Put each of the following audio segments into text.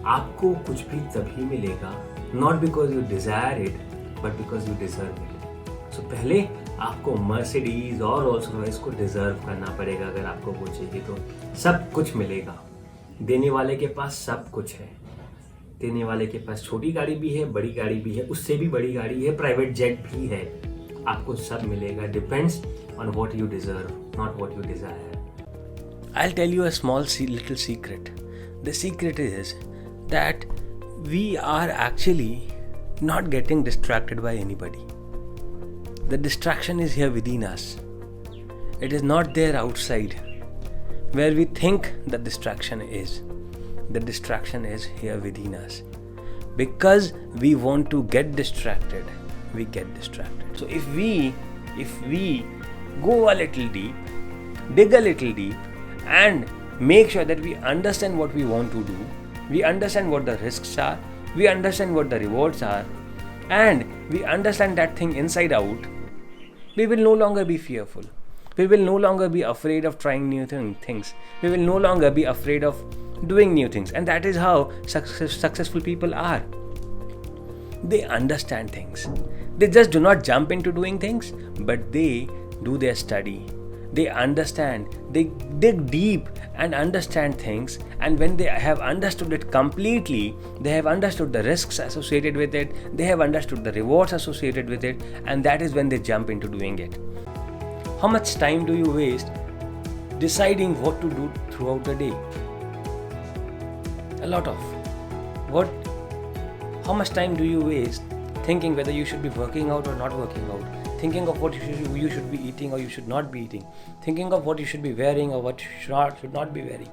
आपको कुछ भी तभी मिलेगा, not because you desire it but because you deserve it. So पहले आपको मर्सिडीज और रोल्स रॉयस को डिजर्व करना पड़ेगा। अगर आपको वो चाहिए तो सब कुछ मिलेगा। देने वाले के पास सब कुछ है। देने वाले के पास छोटी गाड़ी भी है, बड़ी गाड़ी भी है, उससे भी बड़ी गाड़ी है, प्राइवेट जेट भी है। आपको सब मिलेगा। Depends on what you deserve, not what you desire. I'll tell you a small little secret. The secret is that we are actually not getting distracted by anybody. The distraction is here within us. It is not there outside where we think the distraction is. The distraction is here within us. Because we want to get distracted, we get distracted. So if we go a little deep, dig a little deep, and make sure that we understand what we want to do, we understand what the risks are, we understand what the rewards are, and we understand that thing inside out, we will no longer be fearful. We will no longer be afraid of trying new things. We will no longer be afraid of doing new things. And that is how successful people are. They understand things. They just do not jump into doing things, but they do their study. They understand, they dig deep and understand things, and when they have understood it completely, they have understood the risks associated with it, they have understood the rewards associated with it, and that is when they jump into doing it. How much time do you waste deciding what to do throughout the day? A lot of. How much time do you waste thinking whether you should be working out or not working out? Thinking of what you should be eating or you should not be eating, thinking of what you should be wearing or what you should not be wearing,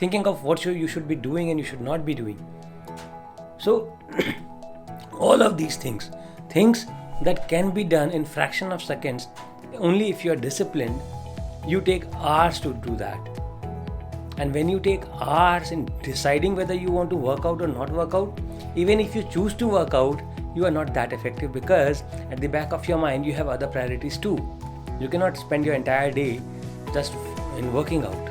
thinking of what you should be doing and you should not be doing. So all of these things that can be done in fraction of seconds, only if you are disciplined, you take hours to do that. And when you take hours in deciding whether you want to work out or not work out, even if you choose to work out, you are not that effective, because at the back of your mind you have other priorities too. You cannot spend your entire day just in working out.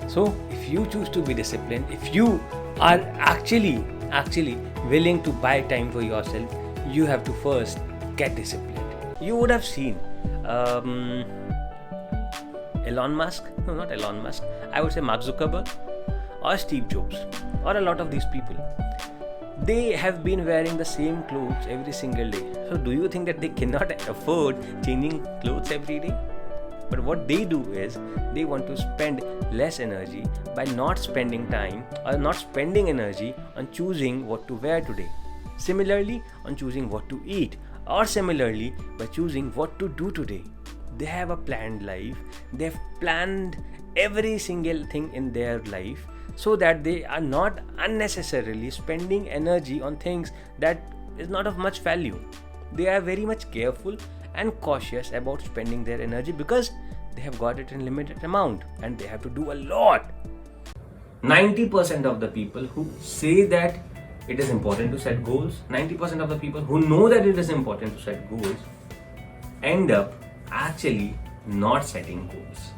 So if you choose to be disciplined, if you are actually willing to buy time for yourself, you have to first get disciplined. You would have seen Elon Musk, no, not Elon Musk, I would say Mark Zuckerberg or Steve Jobs or a lot of these people. They have been wearing the same clothes every single day. So do you think that they cannot afford changing clothes every day? But what they do is they want to spend less energy by not spending time or not spending energy on choosing what to wear today. Similarly, on choosing what to eat, or similarly by choosing what to do today. They have a planned life. They have planned every single thing in their life, so that they are not unnecessarily spending energy on things that is not of much value. They are very much careful and cautious about spending their energy, because they have got it in limited amount and they have to do a lot. 90% of the people who say that it is important to set goals, 90% of the people who know that it is important to set goals, end up actually not setting goals.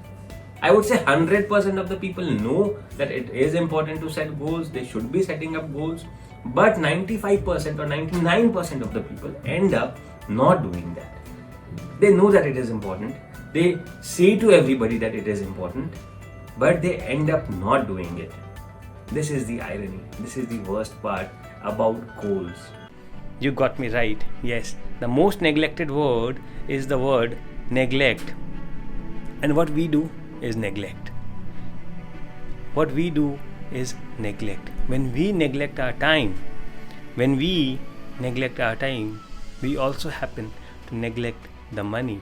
I would say 100% of the people know that it is important to set goals, they should be setting up goals, but 95% or 99% of the people end up not doing that. They know that it is important, they say to everybody that it is important, but they end up not doing it. This is the irony, this is the worst part about goals. You got me right, yes. The most neglected word is the word neglect. And what we do is neglect. What we do is neglect. When we neglect our time, we also happen to neglect the money.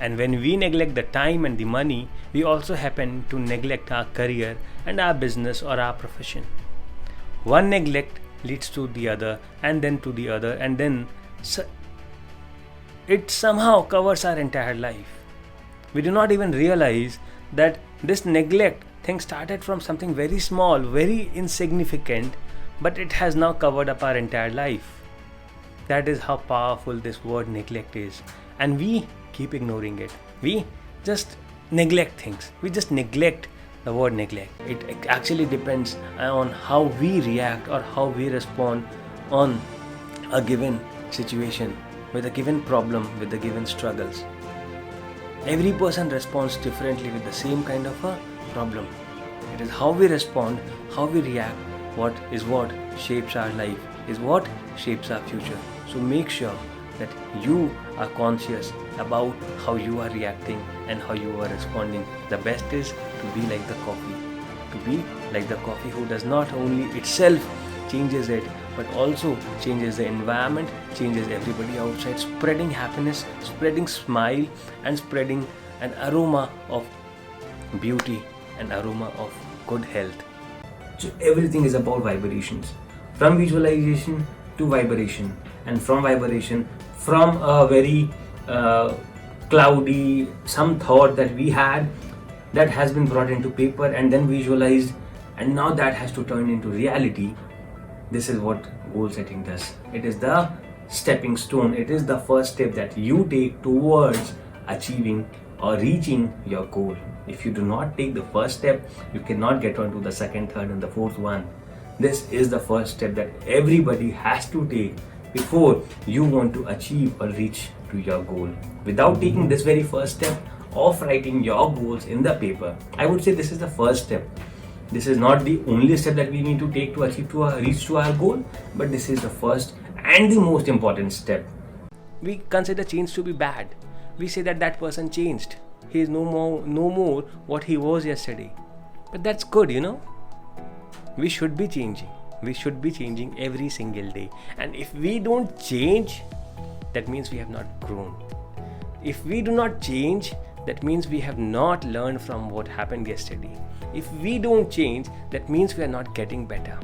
And when we neglect the time and the money, we also happen to neglect our career and our business or our profession. One neglect leads to the other, and then to the other, and then it somehow covers our entire life. We do not even realize that this neglect thing started from something very small, very insignificant, but it has now covered up our entire life. That is how powerful this word neglect is. And we keep ignoring it. We just neglect things. We just neglect the word neglect. It actually depends on how we react or how we respond on a given situation, with a given problem, with the given struggles. Every person responds differently with the same kind of a problem. It is how we respond, how we react, what shapes our life, is what shapes our future. So make sure that you are conscious about how you are reacting and how you are responding. The best is to be like the coffee. To be like the coffee who does not only itself changes it, but also changes the environment, changes everybody outside, spreading happiness, spreading smile, and spreading an aroma of beauty, an aroma of good health. So everything is about vibrations. From visualization to vibration, and from vibration, from a very cloudy, some thought that we had, that has been brought into paper and then visualized, and now that has to turn into reality. This is what goal setting does. It is the stepping stone. It is the first step that you take towards achieving or reaching your goal. If you do not take the first step, you cannot get on to the second, third, and the fourth one. This is the first step that everybody has to take before you want to achieve or reach to your goal. Without taking this very first step of writing your goals in the paper, I would say this is the first step. This is not the only step that we need to take to reach to our goal, but this is the first and the most important step. We consider change to be bad. We say that person changed. He is no more what he was yesterday. But that's good, We should be changing. We should be changing every single day. And if we don't change, that means we have not grown. If we do not change, that means we have not learned from what happened yesterday. If we don't change, that means we are not getting better.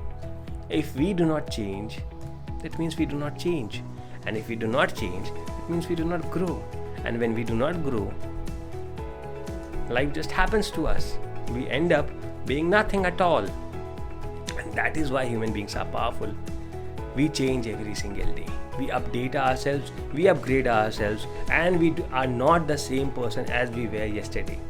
If we do not change, that means we do not change. And if we do not change, it means we do not grow. And when we do not grow, life just happens to us. We end up being nothing at all. And that is why human beings are powerful. We change every single day. We update ourselves, we upgrade ourselves, and we are not the same person as we were yesterday.